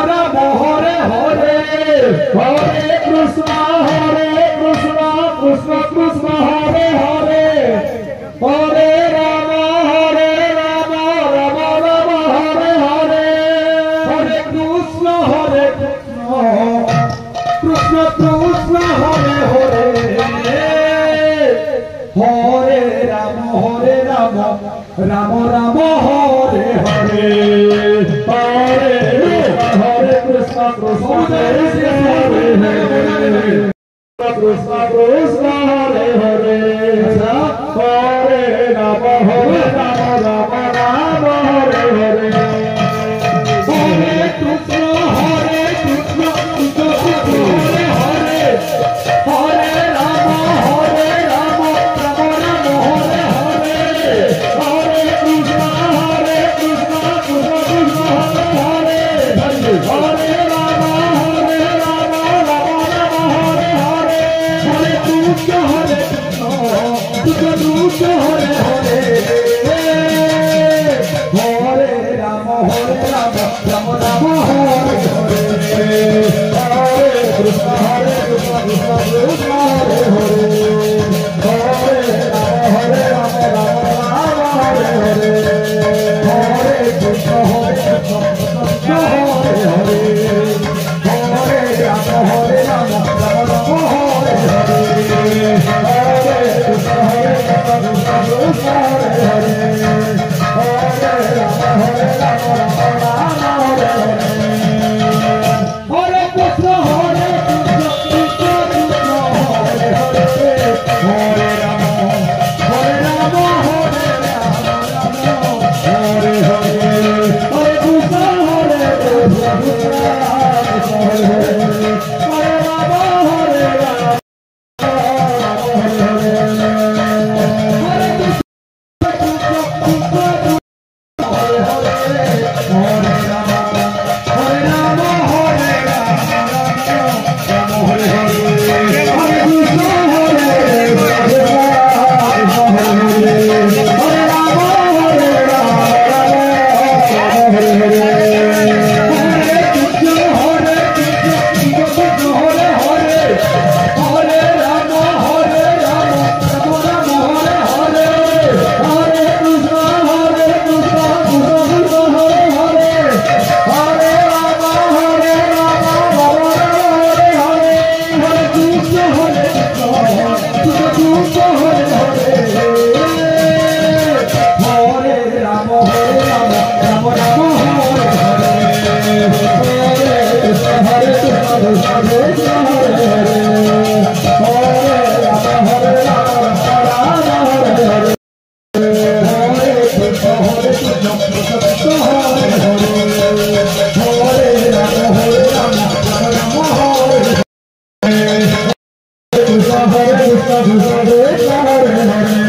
Ram Hare Hare Hare Krishna Krishna Krishna Hare Hare Hare Ram Ram Ram Hare Hare Hare Krishna Krishna Krishna Hare Hare Hare Ram Ram Ram Hare Hare Hare Hare Krishna Krishna Hare Hare Krishna Krishna Hare Hare Hare Ram Ram Ram Hare Hare Hare Krishna Krishna Krishna Hare Hare Hare Ram Ram Ram Hare Hare Hare Krishna Krishna Krishna Hare Hare Hare Ram Ram Ram Hare Hare Hare Krishna Hare Hare Hare Ram Ram Ram Hare Hare Hare Krishna Krishna Krishna Hare Hare Hare Ram Ram Hare Hare Hare Krishna Krishna Hare Hare Hare Ram Ram Ram Hare Hare Hare Krishna Krishna Krishna Hare Hare Hare Ram Ram Ram Hare Hare Hare Krishna Krishna Krishna Hare Hare Hare Ram Hare Hare Hare Krishna Hare Ram Hare Ram Hare